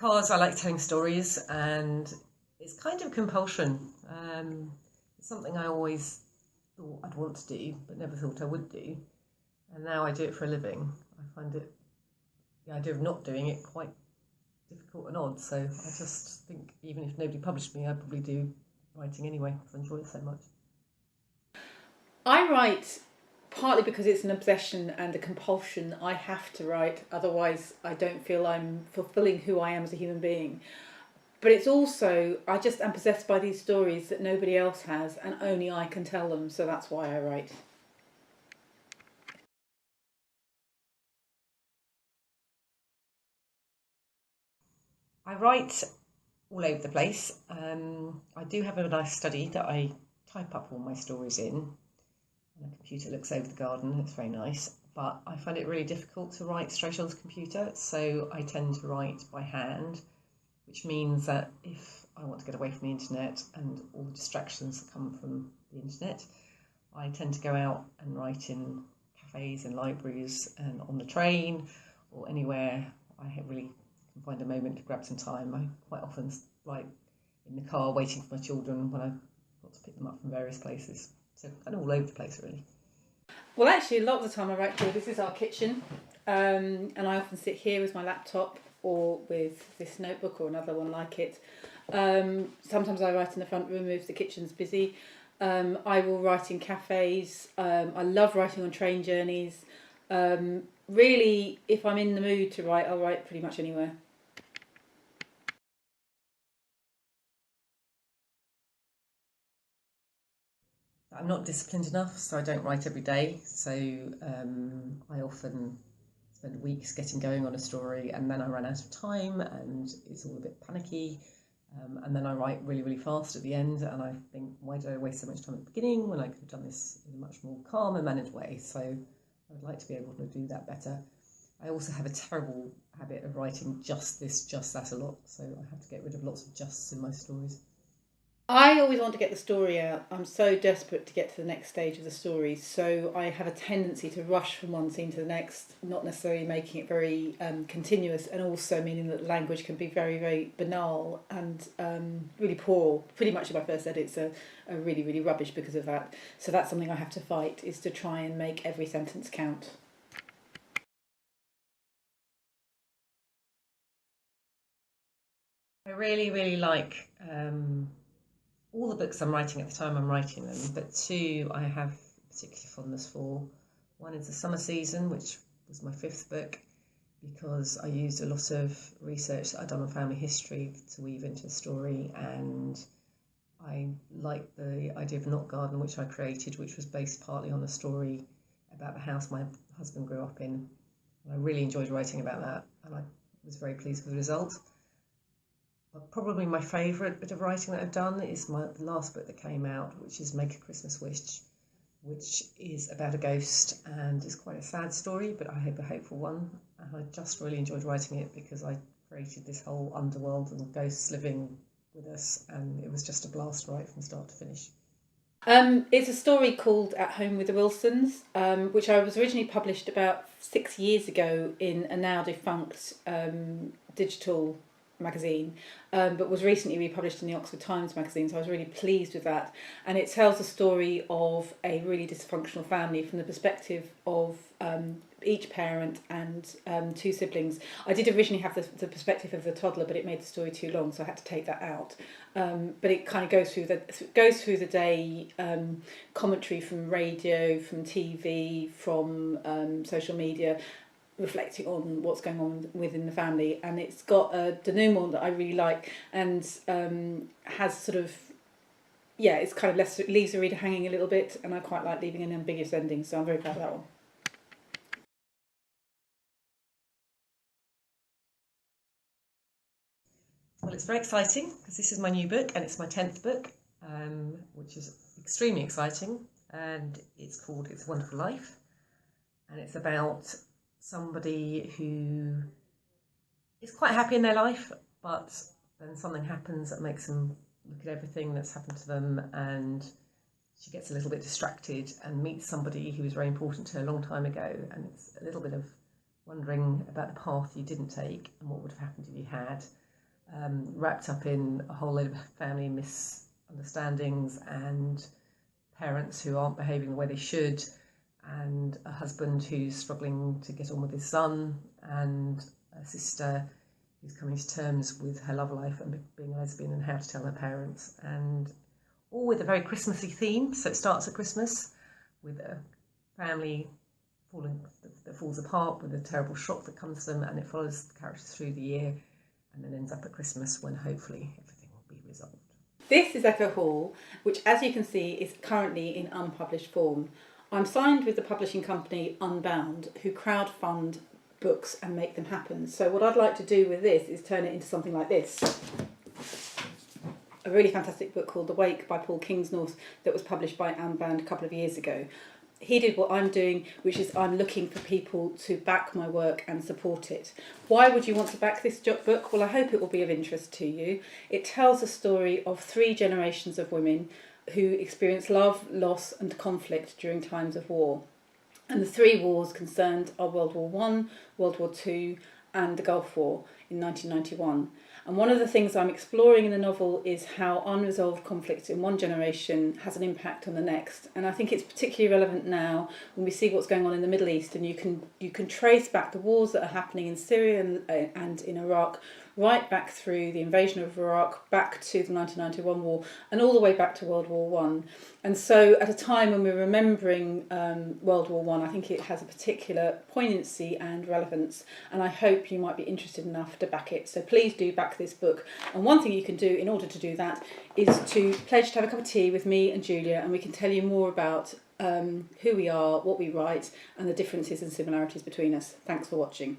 because I like telling stories, and it's kind of compulsion. It's something I always thought I'd want to do, but never thought I would do. And now I do it for a living. I find the idea of not doing it quite difficult and odd. So I just think even if nobody published me, I'd probably do writing anyway because I enjoy it so much. I write partly because it's an obsession and a compulsion. I have to write, otherwise I don't feel I'm fulfilling who I am as a human being. But it's also, I just am possessed by these stories that nobody else has and only I can tell them, so that's why I write. I write all over the place. I do have a nice study that I type up all my stories in, and the computer looks over the garden. It's very nice, but I find it really difficult to write straight on the computer, so I tend to write by hand, which means that if I want to get away from the internet and all the distractions that come from the internet, I tend to go out and write in cafes and libraries and on the train or anywhere I really can find a moment to grab some time. I quite often write in the car waiting for my children when I've got to pick them up from various places. So kind of all over the place, really. Well, actually, a lot of the time I write here. This is our kitchen, and I often sit here with my laptop or with this notebook or another one like it. Sometimes I write in the front room if the kitchen's busy. I will write in cafes. I love writing on train journeys. Really, if I'm in the mood to write, I'll write pretty much anywhere. I'm not disciplined enough, so I don't write every day. So I often spend weeks getting going on a story, and then I run out of time, and it's all a bit panicky. And then I write really, really fast at the end, and I think, why did I waste so much time at the beginning when I could have done this in a much more calm and managed way? So I would like to be able to do that better. I also have a terrible habit of writing just this, just that a lot, so I have to get rid of lots of justs in my stories. I always want to get the story out. I'm so desperate to get to the next stage of the story, so I have a tendency to rush from one scene to the next, not necessarily making it very continuous, and also meaning that language can be very, very banal and really poor. Pretty much in my first edits are really, really rubbish because of that. So that's something I have to fight, is to try and make every sentence count. I really, really like all the books I'm writing at the time I'm writing them, but two I have particular fondness for. One is The Summer Season, which was my fifth book, because I used a lot of research that I'd done on family history to weave into the story, and I liked the idea of Knot Garden, which I created, which was based partly on a story about the house my husband grew up in. And I really enjoyed writing about that, and I was very pleased with the result. But probably my favourite bit of writing that I've done is the last book that came out, which is Make a Christmas Wish, which is about a ghost and is quite a sad story, but I hope a hopeful one. And I just really enjoyed writing it because I created this whole underworld and ghosts living with us, and it was just a blast right from start to finish. It's a story called At Home with the Wilsons, which I was originally published about 6 years ago in a now defunct digital magazine, but was recently republished in the Oxford Times magazine, so I was really pleased with that. And it tells the story of a really dysfunctional family from the perspective of each parent and two siblings. I did originally have the perspective of the toddler, but it made the story too long, so I had to take that out. But it kind of goes through the day, commentary from radio, from TV, from social media, reflecting on what's going on within the family. And it's got a denouement that I really like, and has sort of, it's kind of leaves the reader hanging a little bit, and I quite like leaving an ambiguous ending, so I'm very proud of that one. Well, it's very exciting because this is my new book and it's my 10th book, which is extremely exciting, and it's called It's a Wonderful Life, and it's about somebody who is quite happy in their life, but then something happens that makes them look at everything that's happened to them, and she gets a little bit distracted and meets somebody who was very important to her a long time ago, and it's a little bit of wondering about the path you didn't take and what would have happened if you had. wrapped up in a whole load of family misunderstandings and parents who aren't behaving the way they should, and a husband who's struggling to get on with his son, and a sister who's coming to terms with her love life and being a lesbian and how to tell her parents, and all with a very Christmassy theme. So it starts at Christmas with a family that falls apart with a terrible shock that comes to them, and it follows the characters through the year and then ends up at Christmas when hopefully everything will be resolved. This is Echo Hall, which, as you can see, is currently in unpublished form. I'm signed with the publishing company Unbound, who crowdfund books and make them happen. So what I'd like to do with this is turn it into something like this. A really fantastic book called The Wake by Paul Kingsnorth that was published by Unbound a couple of years ago. He did what I'm doing, which is I'm looking for people to back my work and support it. Why would you want to back this book? Well, I hope it will be of interest to you. It tells the story of 3 generations of women who experience love, loss and conflict during times of war. And the 3 wars concerned are World War One, World War Two and the Gulf War in 1991. And one of the things I'm exploring in the novel is how unresolved conflict in one generation has an impact on the next. And I think it's particularly relevant now when we see what's going on in the Middle East, and you can trace back the wars that are happening in Syria and in Iraq, right back through the invasion of Iraq, back to the 1991 war, and all the way back to World War One. And so at a time when we're remembering World War One, I think it has a particular poignancy and relevance, and I hope you might be interested enough to back it. So please do back this book. And one thing you can do in order to do that is to pledge to have a cup of tea with me and Julia, and we can tell you more about who we are, what we write, and the differences and similarities between us. Thanks for watching.